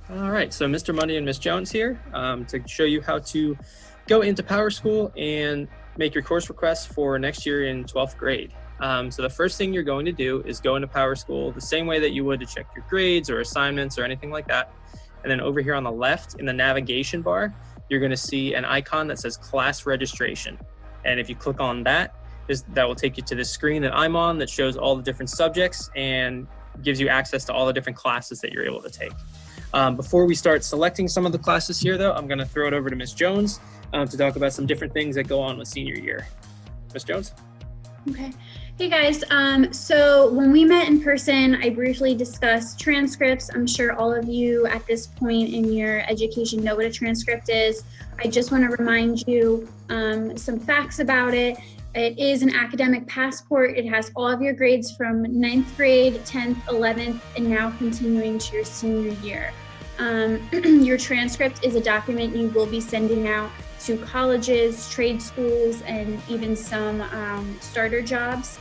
All right, so Mr. Monday and Ms. Jones here to show you how to go into PowerSchool and make your course requests for next year in 12th grade. So the first thing you're going to do is go into PowerSchool the same way that you would to check your grades or assignments or anything like that. And then over here on the left in the navigation bar, you're going to see an icon that says class registration. And if you click on that, that will take you to the screen that I'm on that shows all the different subjects and gives you access to all the different classes that you're able to take. Before we start selecting some of the classes here, though, I'm going to throw it over to Ms. Jones to talk about some different things that go on with senior year. Ms. Jones? Okay. Hey guys, so when we met in person, I briefly discussed transcripts. I'm sure all of you at this point in your education know what a transcript is. I just want to remind you some facts about it. It is an academic passport. It has all of your grades from 9th grade, 10th, 11th, and now continuing to your senior year. Your transcript is a document you will be sending out to colleges, trade schools, and even some starter jobs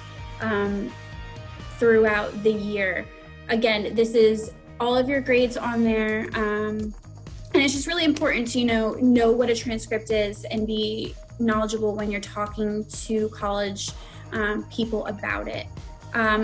throughout the year. Again, this is all of your grades on there. And it's just really important to know what a transcript is and be knowledgeable when you're talking to college people about it.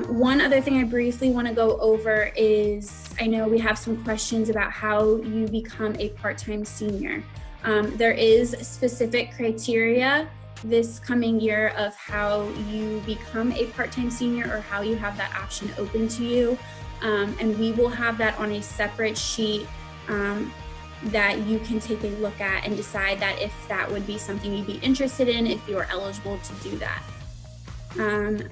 One other thing I briefly want to go over is, I know we have some questions about how you become a part-time senior. There is specific criteria this coming year of how you become a part-time senior or how you have that option open to you. And we will have that on a separate sheet that you can take a look at and decide that if that would be something you'd be interested in, if you are eligible to do that.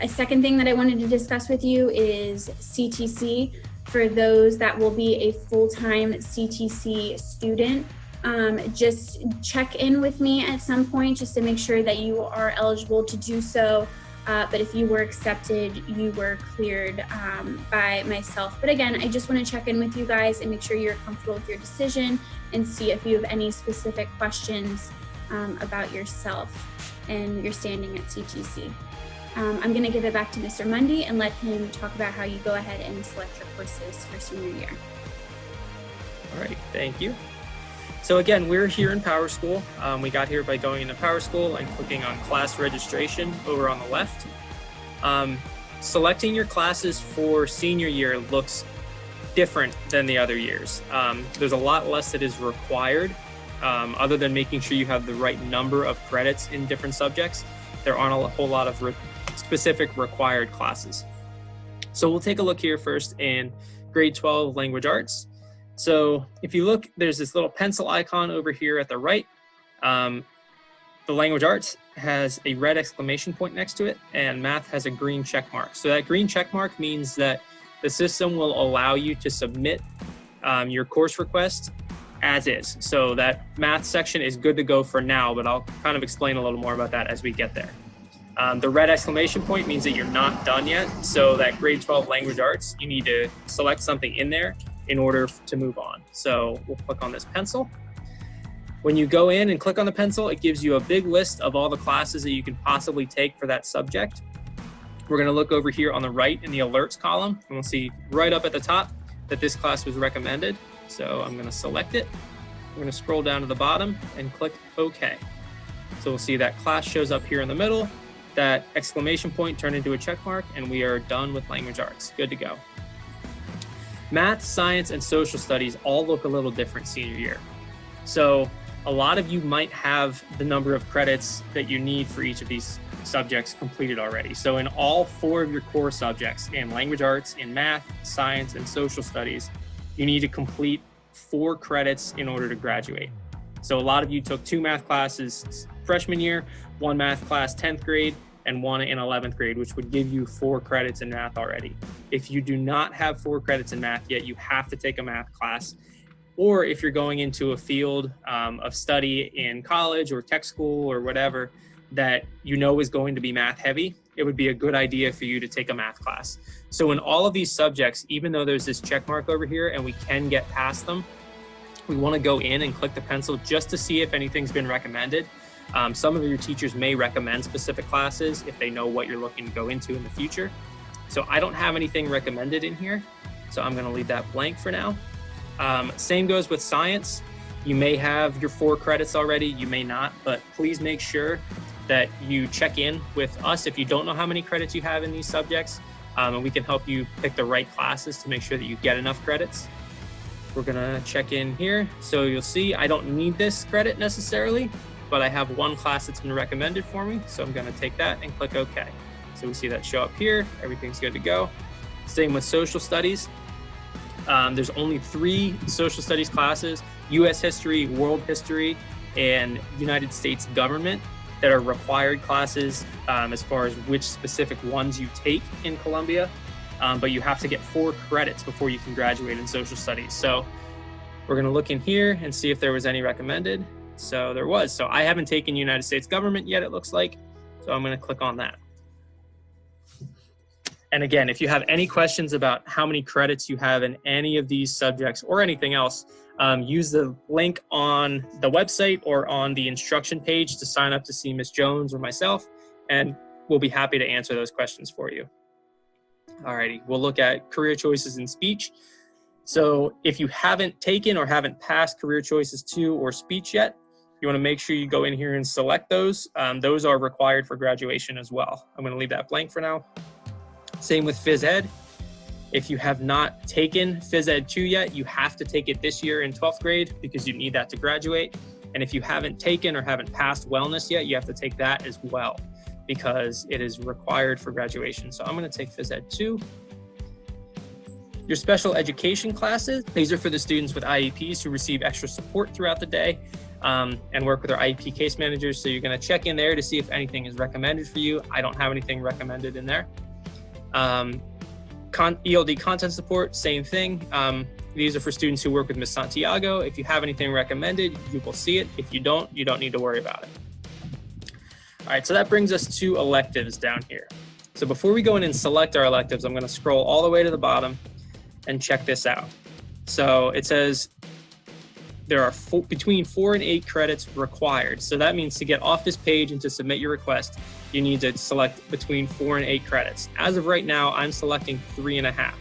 A second thing that I wanted to discuss with you is CTC. For those that will be a full-time CTC student, just check in with me at some point just to make sure that you are eligible to do so. But if you were accepted, you were cleared by myself. But again, I just want to check in with you guys and make sure you're comfortable with your decision and see if you have any specific questions about yourself and your standing at CTC. I'm going to give it back to Mr. Mundy and let him talk about how you go ahead and select your courses for senior year. All right, thank you. So again, we're here in PowerSchool. We got here by going into PowerSchool and clicking on class registration over on the left. Selecting your classes for senior year looks different than the other years. There's a lot less that is required, other than making sure you have the right number of credits in different subjects. There aren't a whole lot of specific required classes. So we'll take a look here first in grade 12 language arts. So if you look, there's this little pencil icon over here at the right. The language arts has a red exclamation point next to it, and math has a green check mark. So that green check mark means that the system will allow you to submit your course request as is. So that math section is good to go for now, but I'll kind of explain a little more about that as we get there. The red exclamation point means that you're not done yet. So that grade 12 language arts, you need to select something in there in order to move on. So we'll click on this pencil. When you go in and click on the pencil, it gives you a big list of all the classes that you can possibly take for that subject. We're going to look over here on the right in the alerts column, and we'll see right up at the top that this class was recommended. So I'm going to select it. I'm going to scroll down to the bottom and click OK. So we'll see that class shows up here in the middle, that exclamation point turned into a check mark, and we are done with language arts. Good to go. Math, science, and social studies all look a little different senior year. So a lot of you might have the number of credits that you need for each of these subjects completed already. So in all 4 of your core subjects, in language arts, in math, science, and social studies, you need to complete 4 credits in order to graduate. So a lot of you took 2 math classes freshman year, 1 math class 10th grade, and 1 in 11th grade, which would give you 4 credits in math already. If you do not have 4 credits in math yet, you have to take a math class. Or if you're going into a field of study in college or tech school or whatever that you know is going to be math heavy, it would be a good idea for you to take a math class. So in all of these subjects, even though there's this check mark over here and we can get past them, we want to go in and click the pencil just to see if anything's been recommended. Some of your teachers may recommend specific classes if they know what you're looking to go into in the future. So I don't have anything recommended in here, so I'm going to leave that blank for now. Same goes with science. You may have your 4 credits already, you may not, but please make sure that you check in with us if you don't know how many credits you have in these subjects, and we can help you pick the right classes to make sure that you get enough credits. We're gonna check in here. So you'll see I don't need this credit necessarily, but I have 1 class that's been recommended for me. So I'm gonna take that and click OK. So we see that show up here, everything's good to go. Same with social studies. There's only 3 social studies classes, US history, world history, and United States government, that are required classes as far as which specific ones you take in Columbia. But you have to get 4 credits before you can graduate in social studies. So we're gonna look in here and see if there was any recommended. So there was. So I haven't taken United States government yet, it looks like. So I'm gonna click on that. And again, if you have any questions about how many credits you have in any of these subjects or anything else, use the link on the website or on the instruction page to sign up to see Ms. Jones or myself, and we'll be happy to answer those questions for you. Alrighty, we'll look at career choices in speech. So if you haven't taken or haven't passed career choices 2 or speech yet, you want to make sure you go in here and select those. Those are required for graduation as well. I'm going to leave that blank for now. Same with phys ed. If you have not taken phys ed 2 yet, you have to take it this year in 12th grade because you need that to graduate. And if you haven't taken or haven't passed wellness yet, you have to take that as well because it is required for graduation. So I'm going to take phys ed 2. Your special education classes, these are for the students with IEPs who receive extra support throughout the day and work with our IEP case managers. So you're going to check in there to see if anything is recommended for you. I don't have anything recommended in there. ELD content support, same thing. These are for students who work with Ms. Santiago. If you have anything recommended, you will see it. If you don't need to worry about it. All right, so that brings us to electives down here. So before we go in and select our electives, I'm going to scroll all the way to the bottom and check this out. So it says there are between 4 and 8 credits required. So that means to get off this page and to submit your request, you need to select between 4 and 8 credits. As of right now, I'm selecting 3.5.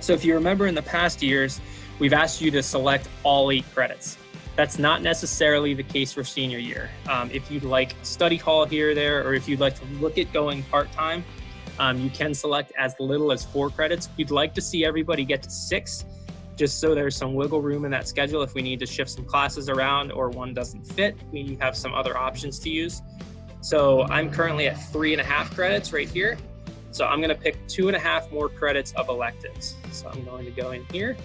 So if you remember in the past years, we've asked you to select all 8 credits. That's not necessarily the case for senior year. If you'd like study hall here or there, or if you'd like to look at going part-time, you can select as little as 4 credits. We'd like to see everybody get to 6, just so there's some wiggle room in that schedule. If we need to shift some classes around or one doesn't fit, we have some other options to use. So I'm currently at 3.5 credits right here. So I'm gonna pick 2.5 more credits of electives. So I'm going to go in here.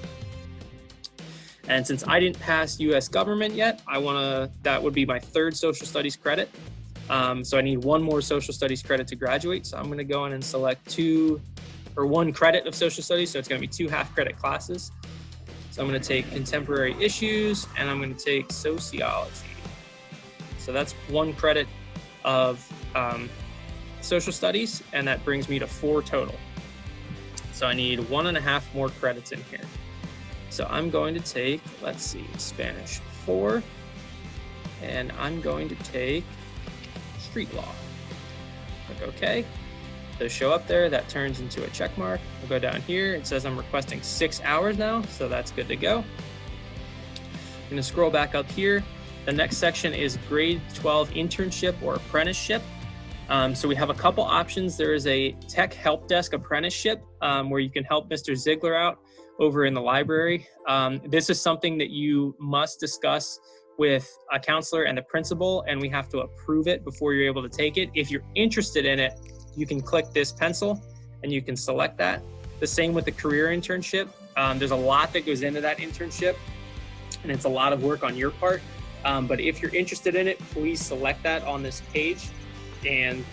And since I didn't pass US government yet, that would be my 3rd social studies credit. So I need 1 more social studies credit to graduate. So I'm gonna go in and select 1 credit of social studies. So it's gonna be 2 half-credit classes. So I'm gonna take contemporary issues and I'm gonna take sociology. So that's 1 credit of social studies, and that brings me to 4 total. So I need 1.5 more credits in here. So I'm going to take, let's see, Spanish 4, and I'm going to take street law. Click OK. Those show up there, that turns into a check mark. I'll go down here, it says I'm requesting 6 hours now, so that's good to go. I'm gonna scroll back up here. The next section is grade 12 internship or apprenticeship. So we have a couple options. There is a tech help desk apprenticeship where you can help Mr. Ziegler out over in the library. This is something that you must discuss with a counselor and the principal, and we have to approve it before you're able to take it. If you're interested in it, you can click this pencil and you can select that. The same with the career internship. There's a lot that goes into that internship, and it's a lot of work on your part. But if you're interested in it, please select that on this page and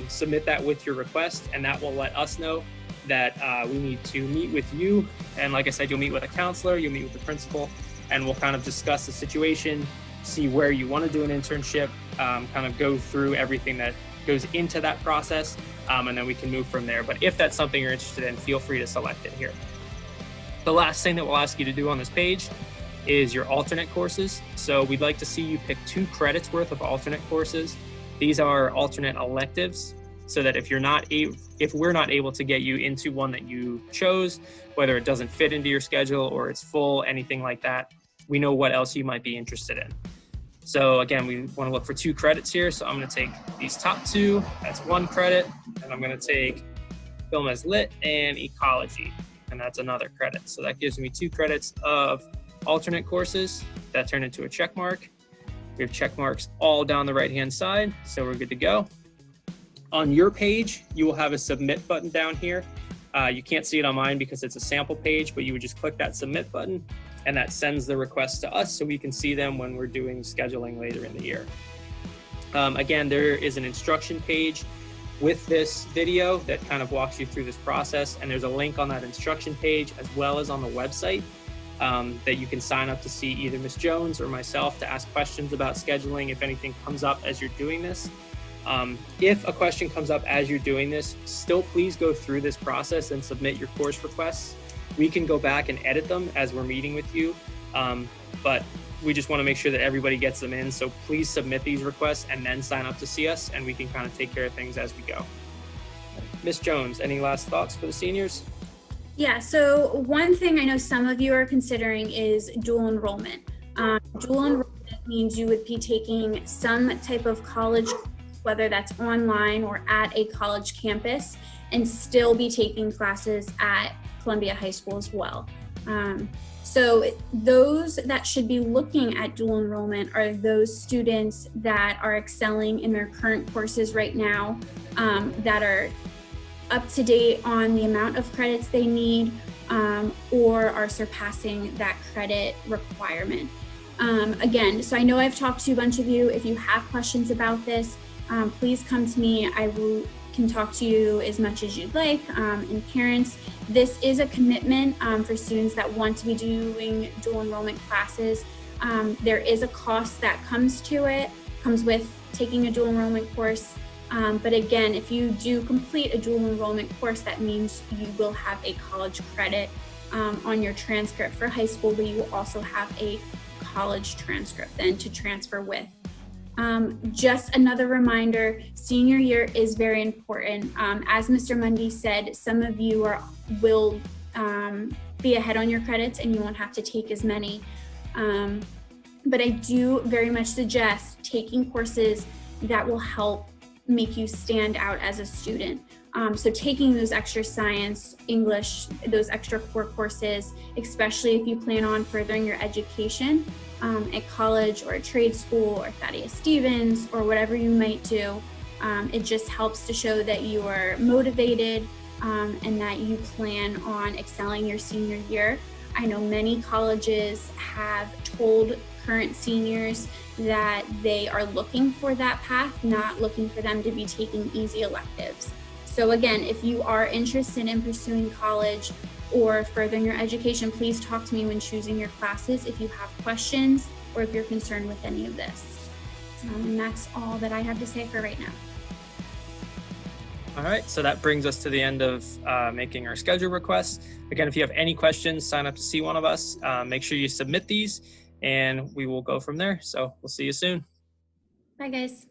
submit that with your request, and that will let us know that we need to meet with you. And like I said, you'll meet with a counselor, you'll meet with the principal, and we'll kind of discuss the situation, see where you want to do an internship, kind of go through everything that goes into that process, and then we can move from there. But if that's something you're interested in, feel free to select it here. The last thing that we'll ask you to do on this page is your alternate courses. So we'd like to see you pick 2 credits worth of alternate courses. These are alternate electives. so that if we're not able to get you into one that you chose, whether it doesn't fit into your schedule or it's full, anything like that, we know what else you might be interested in. So again, we want to look for 2 credits here. So I'm going to take these top 2, that's 1 credit, and I'm going to take Film as Lit and Ecology, and that's another credit. So that gives me 2 credits of alternate courses that turn into a check mark. We have check marks all down the right-hand side, so we're good to go. On your page, you will have a submit button down here. You can't see it on mine because it's a sample page, but you would just click that submit button, and that sends the requests to us so we can see them when we're doing scheduling later in the year. Again, there is an instruction page with this video that kind of walks you through this process, and there's a link on that instruction page as well as on the website that you can sign up to see either Ms. Jones or myself to ask questions about scheduling if anything comes up as you're doing this. If a question comes up as you're doing this, still please go through this process and submit your course requests. We can go back and edit them as we're meeting with you, but we just want to make sure that everybody gets them in. So please submit these requests and then sign up to see us, and we can kind of take care of things as we go. Ms. Jones, any last thoughts for the seniors? Yeah, so one thing I know some of you are considering is dual enrollment. Dual enrollment means you would be taking some type of college, whether that's online or at a college campus, and still be taking classes at Columbia High School as well. So those that should be looking at dual enrollment are those students that are excelling in their current courses right now, that are up to date on the amount of credits they need, or are surpassing that credit requirement. Again, so I know I've talked to a bunch of you. If you have questions about this, please come to me. I can talk to you as much as you'd like. And parents, this is a commitment for students that want to be doing dual enrollment classes. There is a cost that comes with taking a dual enrollment course. But again, if you do complete a dual enrollment course, that means you will have a college credit on your transcript for high school, but you will also have a college transcript then to transfer with. Just another reminder, senior year is very important. As Mr. Mundy said, some of you will be ahead on your credits and you won't have to take as many. But I do very much suggest taking courses that will help make you stand out as a student. So taking those extra science, English, those extra core courses, especially if you plan on furthering your education at college or a trade school or Thaddeus Stevens or whatever you might do. It just helps to show that you are motivated and that you plan on excelling your senior year. I know many colleges have told current seniors that they are looking for that path, not looking for them to be taking easy electives. So again, if you are interested in pursuing college or furthering your education, please talk to me when choosing your classes if you have questions or if you're concerned with any of this. And that's all that I have to say for right now. All right, so that brings us to the end of making our schedule requests. Again, if you have any questions, sign up to see one of us. Make sure you submit these and we will go from there. So we'll see you soon. Bye, guys.